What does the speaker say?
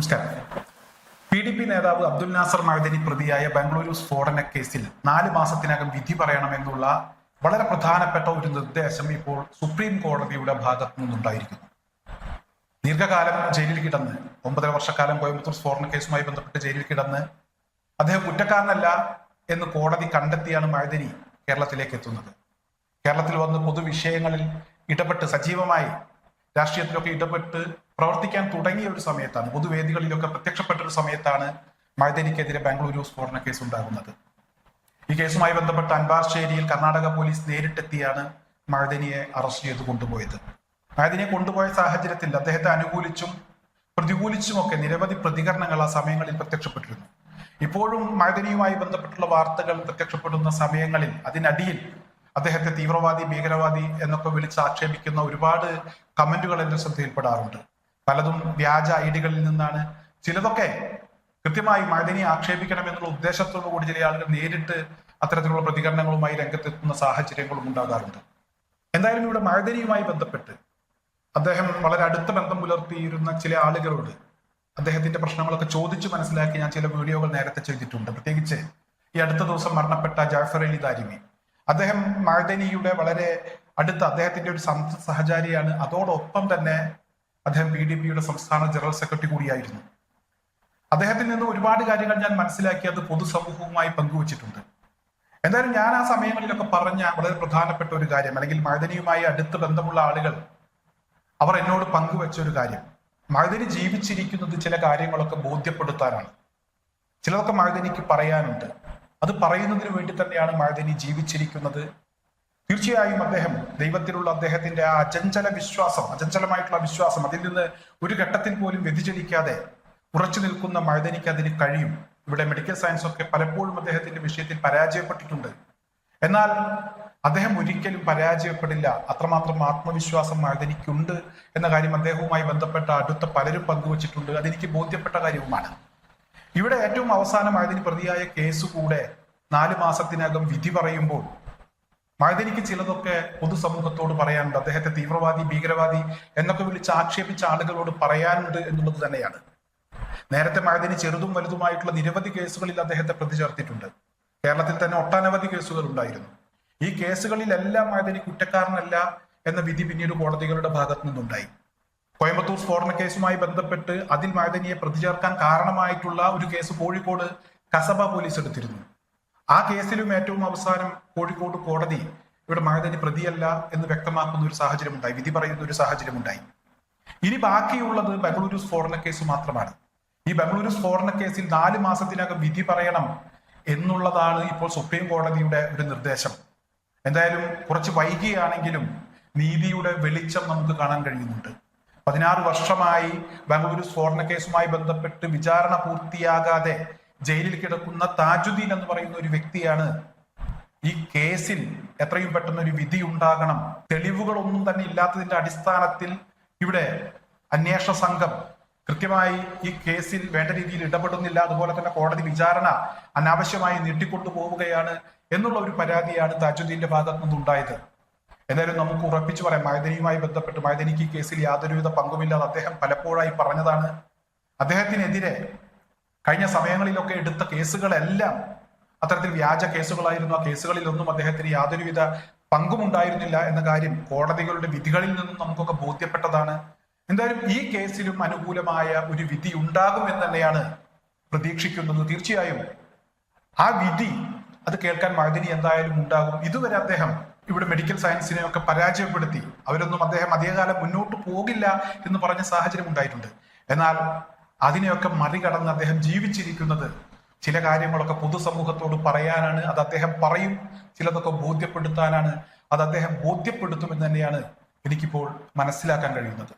നമസ്കാരം. PDP നേതാവ് അബ്ദുൽ നാസർ മഅദനി പ്രതിയായ ബംഗളൂരു സ്ഫോടന കേസിൽ 4 മാസത്തിനകം വിധി പറയണമെന്നുള്ള വളരെ പ്രധാനപ്പെട്ട ഒരു നിർദ്ദേശം ഇപ്പോൾ സുപ്രീം കോടതിയുടെ ഭാഗത്തു നിന്നുണ്ടായിരിക്കുന്നു. ദീർഘകാലം ജയിലിൽ കിടന്ന് 9.5 വർഷക്കാലം കോയമ്പത്തൂർ സ്ഫോടന കേസുമായി ബന്ധപ്പെട്ട് ജയിലിൽ കിടന്ന് അദ്ദേഹം കുറ്റക്കാരനല്ല എന്ന് കോടതി കണ്ടെത്തിയാണ് മഅദനി കേരളത്തിലേക്ക് എത്തുന്നത്. കേരളത്തിൽ വന്ന് പൊതുവിഷയങ്ങളിൽ ഇടപെട്ട് സജീവമായി രാഷ്ട്രീയത്തിലൊക്കെ ഇടപെട്ട് പ്രവർത്തിക്കാൻ തുടങ്ങിയ ഒരു സമയത്താണ്, പൊതുവേദികളിലൊക്കെ പ്രത്യക്ഷപ്പെട്ട ഒരു സമയത്താണ് മഅദനിക്കെതിരെ ബാംഗ്ലൂരു സ്ഫോടന കേസ് ഉണ്ടാകുന്നത്. ഈ കേസുമായി ബന്ധപ്പെട്ട് അൻബാർശ്ശേരിയിൽ കർണാടക പോലീസ് നേരിട്ടെത്തിയാണ് മഅദനിയെ അറസ്റ്റ് ചെയ്ത് കൊണ്ടുപോയത്. മഅദനിയെ കൊണ്ടുപോയ സാഹചര്യത്തിൽ അദ്ദേഹത്തെ അനുകൂലിച്ചും പ്രതികൂലിച്ചുമൊക്കെ നിരവധി പ്രതികരണങ്ങൾ ആ സമയങ്ങളിൽ പ്രത്യക്ഷപ്പെട്ടിരുന്നു. ഇപ്പോഴും മഅദനിയുമായി ബന്ധപ്പെട്ടുള്ള വാർത്തകൾ പ്രത്യക്ഷപ്പെടുന്ന സമയങ്ങളിൽ അതിനടിയിൽ അദ്ദേഹത്തെ തീവ്രവാദി, ഭീകരവാദി എന്നൊക്കെ വിളിച്ച് ആക്ഷേപിക്കുന്ന ഒരുപാട് കമന്റുകൾ എന്റെ ശ്രദ്ധയിൽപ്പെടാറുണ്ട്. പലതും വ്യാജ ഐഡികളിൽ നിന്നാണ്. ചിലതൊക്കെ കൃത്യമായി മഅദനിയെ ആക്ഷേപിക്കണമെന്നുള്ള ഉദ്ദേശത്തോടു കൂടി ചില ആളുകൾ നേരിട്ട് അത്തരത്തിലുള്ള പ്രതികരണങ്ങളുമായി രംഗത്തെത്തുന്ന സാഹചര്യങ്ങളും ഉണ്ടാകാറുണ്ട്. എന്തായാലും ഇവിടെ മഅദനിയുമായി ബന്ധപ്പെട്ട് അദ്ദേഹം വളരെ അടുത്ത ബന്ധം പുലർത്തിയിരുന്ന ചില ആളുകളോട് അദ്ദേഹത്തിന്റെ പ്രശ്നങ്ങളൊക്കെ ചോദിച്ചു മനസ്സിലാക്കി ഞാൻ ചില വീഡിയോകൾ നേരത്തെ ചെയ്തിട്ടുണ്ട്. പ്രത്യേകിച്ച് ഈ അടുത്ത ദിവസം മരണപ്പെട്ട ജാഫർ അലി ദാരിമി, അദ്ദേഹം മഅദനിയുടെ വളരെ അടുത്ത അദ്ദേഹത്തിന്റെ ഒരു സഹചാരിയാണ്. അതോടൊപ്പം തന്നെ അദ്ദേഹം PDPയുടെ സംസ്ഥാന ജനറൽ സെക്രട്ടറി കൂടിയായിരുന്നു. അദ്ദേഹത്തിൽ നിന്ന് ഒരുപാട് കാര്യങ്ങൾ ഞാൻ മനസ്സിലാക്കി അത് പൊതുസമൂഹവുമായി പങ്കുവച്ചിട്ടുണ്ട്. എന്തായാലും ഞാൻ ആ സമയങ്ങളിലൊക്കെ പറഞ്ഞ വളരെ പ്രധാനപ്പെട്ട ഒരു കാര്യം, അല്ലെങ്കിൽ മഅദനിയുമായി അടുത്ത് ബന്ധമുള്ള ആളുകൾ അവർ എന്നോട് പങ്കുവെച്ച ഒരു കാര്യം, മഅദനി ജീവിച്ചിരിക്കുന്നത് ചില കാര്യങ്ങളൊക്കെ ബോധ്യപ്പെടുത്താനാണ്. ചിലതൊക്കെ മഅദനിക്ക് പറയാനുണ്ട്. അത് പറയുന്നതിന് വേണ്ടി തന്നെയാണ് മഅദനി ജീവിച്ചിരിക്കുന്നത്. തീർച്ചയായും അദ്ദേഹം ദൈവത്തിലുള്ള അദ്ദേഹത്തിന്റെ ആ അചഞ്ചലമായിട്ടുള്ള വിശ്വാസം, അതിൽ നിന്ന് ഒരു ഘട്ടത്തിൽ പോലും വ്യതിചലിക്കാതെ ഉറച്ചു നിൽക്കുന്ന മഅദനിക്ക് അതിന് കഴിയും. ഇവിടെ മെഡിക്കൽ സയൻസ് ഒക്കെ പലപ്പോഴും അദ്ദേഹത്തിന്റെ വിഷയത്തിൽ പരാജയപ്പെട്ടിട്ടുണ്ട്. എന്നാൽ അദ്ദേഹം ഒരിക്കലും പരാജയപ്പെടില്ല. അത്രമാത്രം ആത്മവിശ്വാസം മഅദനിക്കുണ്ട് എന്ന കാര്യം അദ്ദേഹവുമായി ബന്ധപ്പെട്ട അടുത്ത പലരും പങ്കുവച്ചിട്ടുണ്ട്. അതെനിക്ക് ബോധ്യപ്പെട്ട കാര്യവുമാണ്. ഇവിടെ ഏറ്റവും അവസാനം മഅദനി പ്രതിയായ കേസ് കൂടെ 4 മാസത്തിനകം വിധി പറയുമ്പോൾ മഅദനിക്ക് ചിലതൊക്കെ പൊതുസമൂഹത്തോട് പറയാനുണ്ട്. അദ്ദേഹത്തെ തീവ്രവാദി, ഭീകരവാദി എന്നൊക്കെ വിളിച്ച് ആക്ഷേപിച്ച ആളുകളോട് പറയാനുണ്ട് എന്നുള്ളത് തന്നെയാണ്. നേരത്തെ മഅദനി ചെറുതും വലുതുമായിട്ടുള്ള നിരവധി കേസുകളിൽ അദ്ദേഹത്തെ പ്രതി ചേർത്തിട്ടുണ്ട്. കേരളത്തിൽ തന്നെ ഒട്ടനവധി കേസുകൾ ഉണ്ടായിരുന്നു. ഈ കേസുകളിലെല്ലാം മഅദനി കുറ്റക്കാരനല്ല എന്ന വിധി പിന്നീട് കോടതികളുടെ ഭാഗത്തു നിന്നുണ്ടായി. കോയമ്പത്തൂർ സ്ഫോടന കേസുമായി ബന്ധപ്പെട്ട് അതിൽ മഅദനിയെ പ്രതി ചേർക്കാൻ കാരണമായിട്ടുള്ള ഒരു കേസ് കോഴിക്കോട് കസബ പോലീസ് എടുത്തിരുന്നു. ആ കേസിലും ഏറ്റവും അവസാനം കോഴിക്കോട് കോടതി ഇവിടെ മഅദനി പ്രതിയല്ല എന്ന് വ്യക്തമാക്കുന്ന ഒരു സാഹചര്യം ഉണ്ടായി, വിധി പറയുന്ന ഒരു സാഹചര്യം ഉണ്ടായി. ഇനി ബാക്കിയുള്ളത് ബംഗളൂരു സ്ഫോടന കേസ് മാത്രമാണ്. ഈ ബംഗളൂരു സ്ഫോടന കേസിൽ 4 മാസത്തിനകം വിധി പറയണം എന്നുള്ളതാണ് ഇപ്പോൾ സുപ്രീം കോടതിയുടെ ഒരു നിർദ്ദേശം. എന്തായാലും കുറച്ച് വൈകിയാണെങ്കിലും നീതിയുടെ വെളിച്ചം നമുക്ക് കാണാൻ കഴിയുന്നുണ്ട്. 16 വർഷമായി ബംഗളൂരു സ്ഫോടന കേസുമായി ബന്ധപ്പെട്ട് വിചാരണ പൂർത്തിയാകാതെ ജയിലിൽ കിടക്കുന്ന താജുദ്ദീൻ എന്ന് പറയുന്ന ഒരു വ്യക്തിയാണ് ഈ കേസിൽ എത്രയും പെട്ടെന്ന് ഒരു വിധി ഉണ്ടാകണം, തെളിവുകളൊന്നും തന്നെ ഇല്ലാത്തതിന്റെ അടിസ്ഥാനത്തിൽ ഇവിടെ അന്വേഷണ സംഘം കൃത്യമായി ഈ കേസിൽ വേണ്ട രീതിയിൽ ഇടപെടുന്നില്ല, അതുപോലെ തന്നെ കോടതി വിചാരണ അനാവശ്യമായി നീട്ടിക്കൊണ്ടു പോവുകയാണ് എന്നുള്ള ഒരു പരാതിയാണ് താജുദ്ദീന്റെ ഭാഗത്തു നിന്നുണ്ടായത്. എന്തായാലും നമുക്ക് ഉറപ്പിച്ചു പറയാം, മഅദനിയുമായി ബന്ധപ്പെട്ട് മഅദനിക്ക് ഈ കേസിൽ യാതൊരുവിധ പങ്കുമില്ലാതെ അദ്ദേഹം പലപ്പോഴായി പറഞ്ഞതാണ്. അദ്ദേഹത്തിനെതിരെ കഴിഞ്ഞ സമയങ്ങളിലൊക്കെ എടുത്ത കേസുകളെല്ലാം അത്തരത്തിൽ വ്യാജ കേസുകളായിരുന്നു. ആ കേസുകളിലൊന്നും അദ്ദേഹത്തിന് യാതൊരുവിധ പങ്കുമുണ്ടായിരുന്നില്ല എന്ന കാര്യം കോടതികളുടെ വിധികളിൽ നിന്നും നമുക്കൊക്കെ ബോധ്യപ്പെട്ടതാണ്. എന്തായാലും ഈ കേസിലും അനുകൂലമായ ഒരു വിധി ഉണ്ടാകുമെന്ന് തന്നെയാണ് പ്രതീക്ഷിക്കുന്നത്. തീർച്ചയായും ആ വിധി അത് കേൾക്കാൻ മഅദനി എന്തായാലും ഉണ്ടാകും. ഇതുവരെ അദ്ദേഹം ഇവിടെ മെഡിക്കൽ സയൻസിനെയൊക്കെ പരാജയപ്പെടുത്തി അവരൊന്നും അദ്ദേഹം അധികകാലം മുന്നോട്ട് പോകില്ല എന്ന് പറഞ്ഞ സാഹചര്യം ഉണ്ടായിട്ടുണ്ട്. എന്നാൽ അതിനെയൊക്കെ മറികടന്ന് അദ്ദേഹം ജീവിച്ചിരിക്കുന്നത് ചില കാര്യങ്ങളൊക്കെ പൊതുസമൂഹത്തോട് പറയാനാണ്. അത് അദ്ദേഹം പറയും. ചിലതൊക്കെ ബോധ്യപ്പെടുത്താനാണ്. അത് അദ്ദേഹം ബോധ്യപ്പെടുത്തുമെന്ന് തന്നെയാണ് എനിക്കിപ്പോൾ മനസ്സിലാക്കാൻ കഴിയുന്നത്.